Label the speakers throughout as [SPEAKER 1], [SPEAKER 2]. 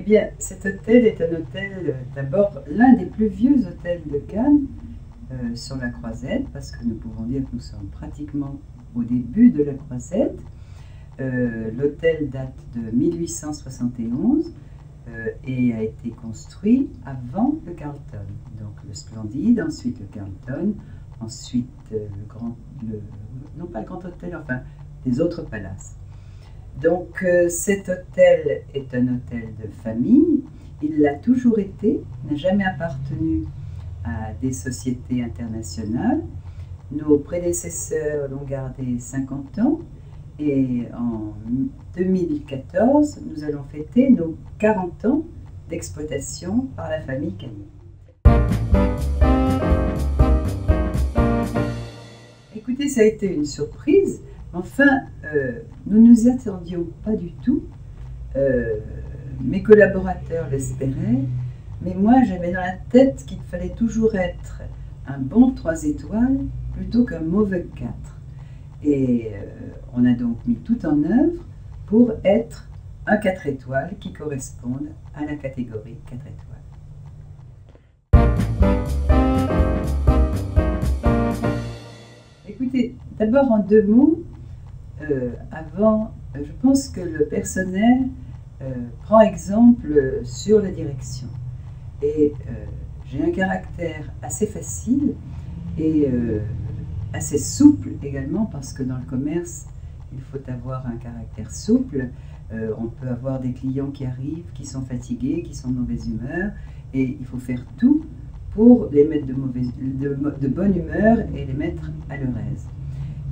[SPEAKER 1] bien, cet hôtel est un hôtel, d'abord, l'un des plus vieux hôtels de Cannes, sur la Croisette, parce que nous pouvons dire que nous sommes pratiquement au début de la Croisette. L'hôtel date de 1871 et a été construit avant le Carlton. Donc le Splendide, ensuite le Carlton, ensuite non pas le Grand Hôtel, enfin des autres palaces. Donc cet hôtel est un hôtel de famille, il l'a toujours été, n'a jamais appartenu à des sociétés internationales. Nos prédécesseurs l'ont gardé 50 ans et en 2014, nous allons fêter nos 40 ans d'exploitation par la famille Cagny. Écoutez, ça a été une surprise. Enfin, nous ne nous y attendions pas du tout. Mes collaborateurs l'espéraient, mais moi j'avais dans la tête qu'il fallait toujours être un bon 3 étoiles plutôt qu'un mauvais 4. Et on a donc mis tout en œuvre pour être un 4 étoiles qui corresponde à la catégorie 4 étoiles. Écoutez, d'abord en 2 mots, je pense que le personnel prend exemple sur la direction. Et j'ai un caractère assez facile et assez souple également, parce que dans le commerce, il faut avoir un caractère souple. On peut avoir des clients qui arrivent, qui sont fatigués, qui sont de mauvaise humeur, et il faut faire tout pour les mettre de bonne humeur et les mettre à leur aise.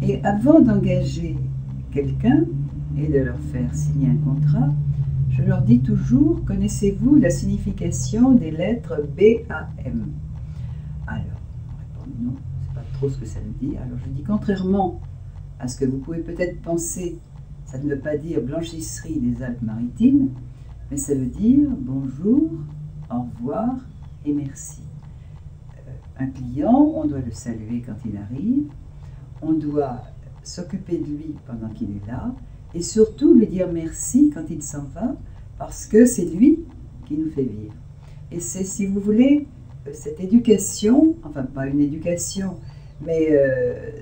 [SPEAKER 1] Et avant d'engager quelqu'un et de leur faire signer un contrat, je leur dis toujours: connaissez-vous la signification des lettres B-A-M? Alors, on répond non, c'est pas trop ce que ça veut dire. Alors je dis, contrairement à ce que vous pouvez peut-être penser, ça ne veut pas dire blanchisserie des Alpes-Maritimes, mais ça veut dire bonjour, au revoir et merci. Un client, on doit le saluer quand il arrive, on doit s'occuper de lui pendant qu'il est là, et surtout lui dire merci quand il s'en va, parce que c'est lui qui nous fait vivre. Et c'est, si vous voulez, cette éducation, enfin pas une éducation, mais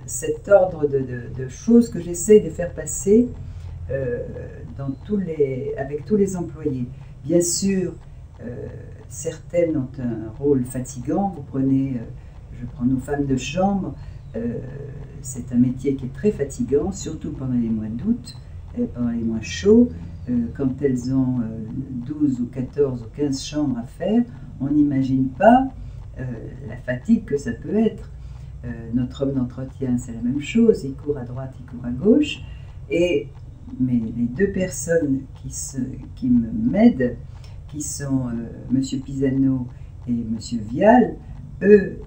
[SPEAKER 1] cet ordre de choses que j'essaie de faire passer avec tous les employés. Bien sûr, certaines ont un rôle fatigant. Vous prenez, je prends nos femmes de chambre, c'est un métier qui est très fatigant, surtout pendant les mois d'août, pendant les mois chauds, quand elles ont 12 ou 14 ou 15 chambres à faire, on n'imagine pas la fatigue que ça peut être. Notre homme d'entretien, c'est la même chose, il court à droite, il court à gauche, mais les 2 personnes qui m'aident, qui sont Monsieur Pisano et Monsieur Vial, eux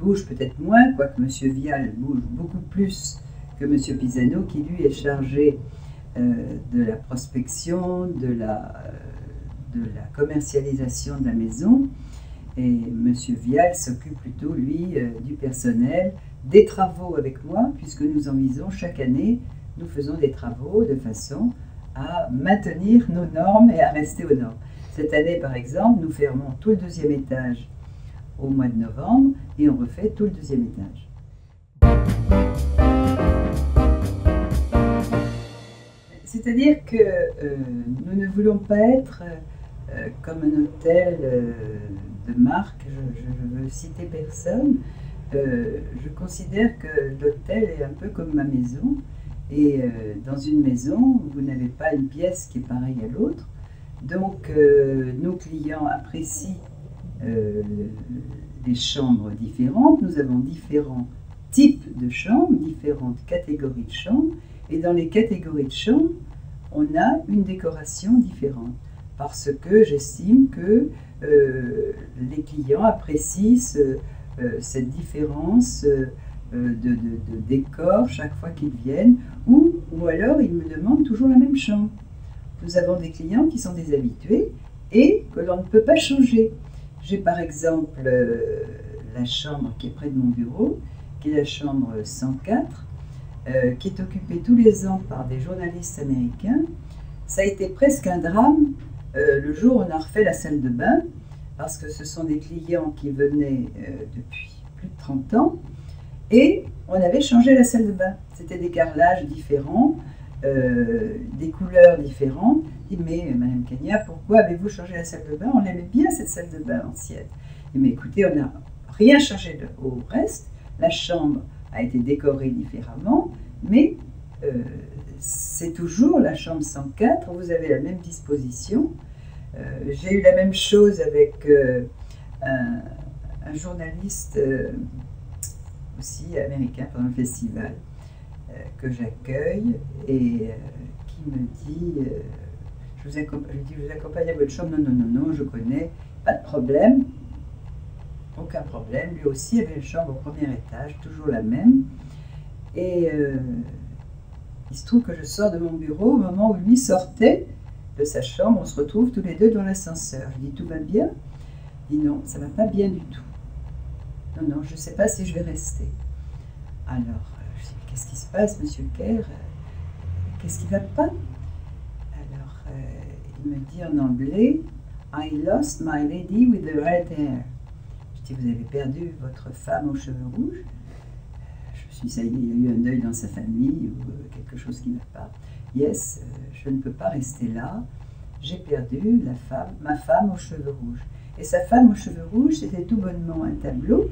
[SPEAKER 1] bougent peut-être moins, quoique Monsieur Vial bouge beaucoup plus que Monsieur Pisano, qui lui est chargé de la prospection, de la commercialisation de la maison, et Monsieur Vial s'occupe plutôt, lui, du personnel, des travaux avec moi, puisque nous en visons chaque année, nous faisons des travaux de façon à maintenir nos normes et à rester aux normes. Cette année, par exemple, nous fermons tout le 2e étage au mois de novembre et on refait tout le 2e étage. C'est-à-dire que nous ne voulons pas être comme un hôtel de marque, je ne veux citer personne. Je considère que l'hôtel est un peu comme ma maison. Et dans une maison, vous n'avez pas une pièce qui est pareille à l'autre. Donc nos clients apprécient des chambres différentes. Nous avons différents types de chambres, différentes catégories de chambres. Et dans les catégories de chambres, on a une décoration différente. Parce que j'estime que les clients apprécient cette différence de décor chaque fois qu'ils viennent, ou alors ils me demandent toujours la même chambre. Nous avons des clients qui sont des habitués et que l'on ne peut pas changer. J'ai par exemple la chambre qui est près de mon bureau, qui est la chambre 104, qui est occupée tous les ans par des journalistes américains. Ça a été presque un drame le jour où on a refait la salle de bain, parce que ce sont des clients qui venaient depuis plus de 30 ans, et on avait changé la salle de bain. C'était des carrelages différents, des couleurs différentes. Je dis, mais Madame Cagna, pourquoi avez-vous changé la salle de bain? On aimait bien cette salle de bain ancienne. Je dis, mais écoutez, on n'a rien changé au reste. La chambre a été décorée différemment, mais c'est toujours la chambre 104, vous avez la même disposition. J'ai eu la même chose avec un journaliste aussi américain pendant le festival que j'accueille et qui me dit je vous accompagne à votre chambre. Non, je connais, pas de problème, aucun problème. Lui aussi avait une chambre au premier étage, toujours la même. Et il se trouve que je sors de mon bureau au moment où lui sortait de sa chambre. On se retrouve tous les deux dans l'ascenseur. Je dis, tout va bien? Il dit, non, ça ne va pas bien du tout. Non, je ne sais pas si je vais rester. Alors, je dis, qu'est-ce qui se passe, monsieur Kerr? Qu'est-ce qui ne va pas? Alors, il me dit en anglais, I lost my lady with the red hair. Je dis, vous avez perdu votre femme aux cheveux rouges? Je me suis dit, ça y est, il y a eu un deuil dans sa famille ou quelque chose qui ne va pas. Yes, je ne peux pas rester là. J'ai perdu ma femme aux cheveux rouges. Et sa femme aux cheveux rouges, c'était tout bonnement un tableau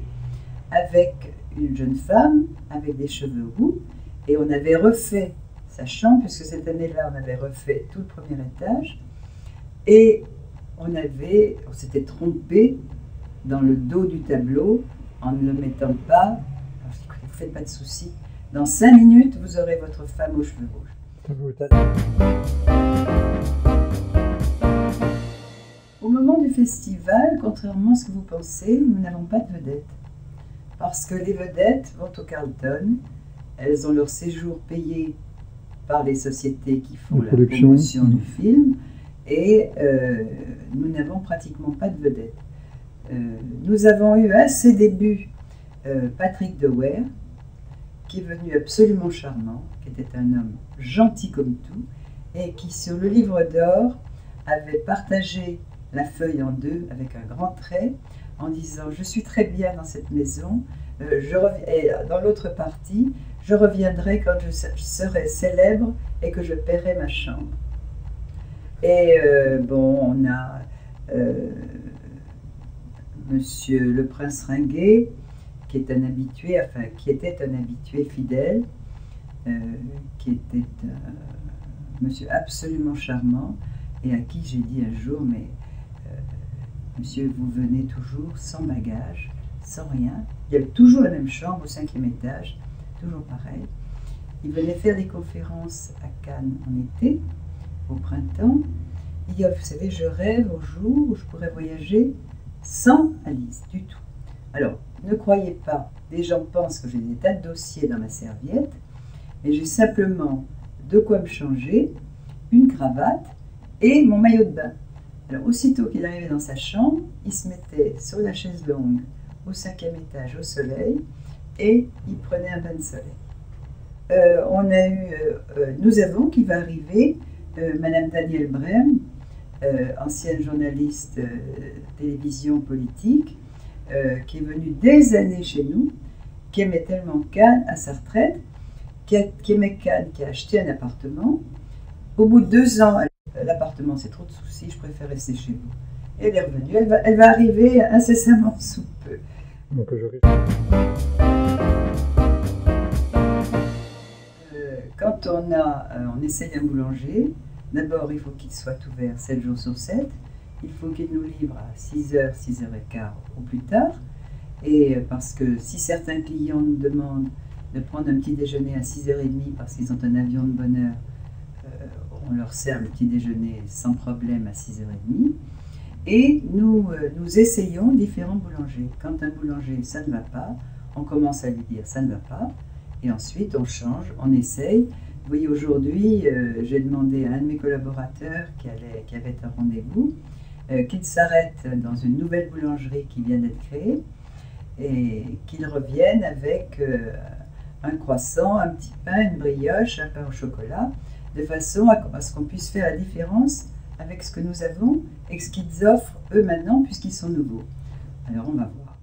[SPEAKER 1] avec une jeune femme avec des cheveux roux. Et on avait refait sa chambre, puisque cette année-là, on avait refait tout le premier étage. Et on s'était trompé dans le dos du tableau en ne le mettant pas. Alors je dis, écoutez, vous ne faites pas de soucis. Dans 5 minutes, vous aurez votre femme aux cheveux rouges. Au moment du festival, contrairement à ce que vous pensez, nous n'avons pas de vedettes. Parce que les vedettes vont au Carlton, elles ont leur séjour payé par les sociétés qui font la promotion du film, et nous n'avons pratiquement pas de vedettes. Nous avons eu à ses débuts Patrick Dewaere, qui est venu absolument charmant, qui était un homme gentil comme tout, et qui, sur le livre d'or, avait partagé la feuille en deux avec un grand trait, en disant « Je suis très bien dans cette maison, et dans l'autre partie, je reviendrai quand je serai célèbre et que je paierai ma chambre. » Et bon, on a Monsieur le Prince Ringuet, qui est un habitué, enfin qui était un habitué fidèle, qui était un monsieur absolument charmant, et à qui j'ai dit un jour, mais monsieur, vous venez toujours sans bagage, sans rien. Il y avait toujours la même chambre au 5e étage, toujours pareil. Il venait faire des conférences à Cannes en été, au printemps. Il dit, vous savez, je rêve au jour où je pourrais voyager sans Alice, du tout. Alors, ne croyez pas, des gens pensent que j'ai des tas de dossiers dans ma serviette, mais j'ai simplement de quoi me changer, une cravate et mon maillot de bain. Alors, aussitôt qu'il arrivait dans sa chambre, il se mettait sur la chaise longue au 5e étage au soleil et il prenait un bain de soleil. Nous avons qui va arriver Madame Danielle Brem, ancienne journaliste télévision politique, qui est venue des années chez nous, qui aimait tellement Cannes à sa retraite, qui aimait Cannes, qui a acheté un appartement. Au bout de 2 ans, l'appartement c'est trop de soucis, je préfère rester chez vous. Et elle est revenue, elle va arriver incessamment sous peu. Donc, quand on essaye un boulanger, d'abord il faut qu'il soit ouvert 7 jours sur 7. Il faut qu'il nous livre à 6h, 6h15 au plus tard. Et parce que si certains clients nous demandent de prendre un petit déjeuner à 6h30 parce qu'ils ont un avion de bonne heure, on leur sert le petit déjeuner sans problème à 6h30. Et nous essayons différents boulangers. Quand un boulanger, ça ne va pas, on commence à lui dire ça ne va pas. Et ensuite, on change, on essaye. Vous voyez, aujourd'hui, j'ai demandé à un de mes collaborateurs qui avait un rendez-vous, qu'il s'arrête dans une nouvelle boulangerie qui vient d'être créée et qu'il revienne avec un croissant, un petit pain, une brioche, un pain au chocolat, de façon à ce qu'on puisse faire la différence avec ce que nous avons et ce qu'ils offrent eux maintenant puisqu'ils sont nouveaux. Alors on va voir.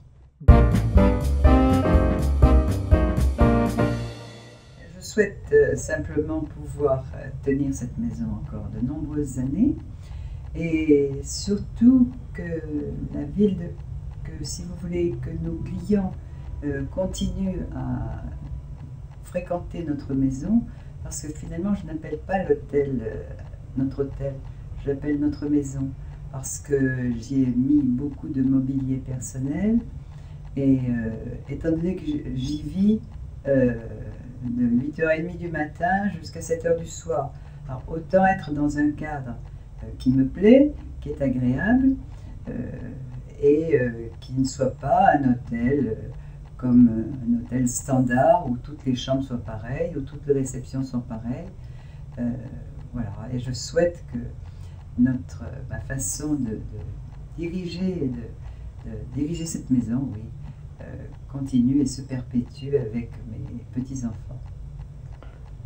[SPEAKER 1] Je souhaite simplement pouvoir tenir cette maison encore de nombreuses années et surtout que la ville, que si vous voulez que nos clients continuent à fréquenter notre maison, parce que finalement je n'appelle pas l'hôtel notre hôtel, je l'appelle notre maison parce que j'y ai mis beaucoup de mobilier personnel et étant donné que j'y vis de 8h30 du matin jusqu'à 7h du soir, alors autant être dans un cadre qui me plaît, qui est agréable et qui ne soit pas un hôtel comme un hôtel standard où toutes les chambres soient pareilles, où toutes les réceptions sont pareilles. Voilà, et je souhaite que ma façon de diriger, diriger cette maison, oui, continue et se perpétue avec mes petits-enfants.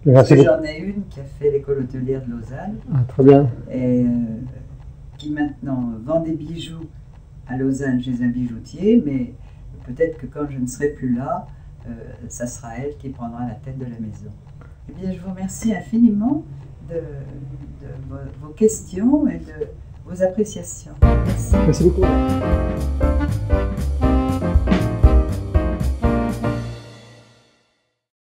[SPEAKER 1] J'en ai une qui a fait l'école hôtelière de Lausanne.
[SPEAKER 2] Ah, très bien.
[SPEAKER 1] Et qui maintenant vend des bijoux à Lausanne chez un bijoutier, mais peut-être que quand je ne serai plus là, ça sera elle qui prendra la tête de la maison. Eh bien, je vous remercie infiniment de vos questions et de vos appréciations. Merci.
[SPEAKER 2] Merci beaucoup.